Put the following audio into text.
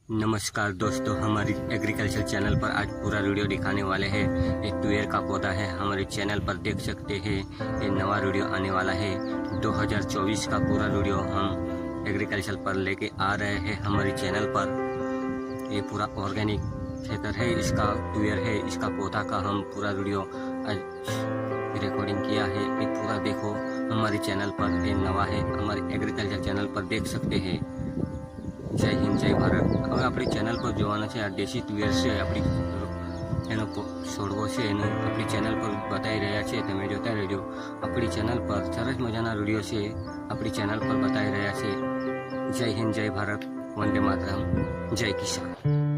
नमस्कार दोस्तों, हमारी एग्रीकल्चर चैनल पर आज पूरा वीडियो दिखाने वाले हैं। एक तुअर का पौधा है, हमारे चैनल पर देख सकते हैं। ये नवा वीडियो आने वाला है। 2024 का पूरा वीडियो हम एग्रीकल्चर पर लेके आ रहे हैं हमारे चैनल पर। ये पूरा ऑर्गेनिक खेतर है, इसका तुअर है, इसका पौधा का हम पूरा वीडियो आज रिकॉर्डिंग किया है। ये पूरा देखो हमारे चैनल पर। ये नवा है, हमारे एग्रीकल्चर चैनल पर देख सकते हैं। जय हिंद, जय भारत। હવે આપણી ચેનલ પર જોવાના છે આ દેશી તુવેર છે આપણી, એનો છોડવો છે, એને આપણી ચેનલ પર બતાવી રહ્યા છે, તમે જોતા રહેજો। આપણી ચેનલ પર સરસ મજાના વિડીયો છે, આપણી ચેનલ પર બતાવી રહ્યા છે। જય હિન્દ, જય ભારત, વંદે માતરમ, જય કિસાન।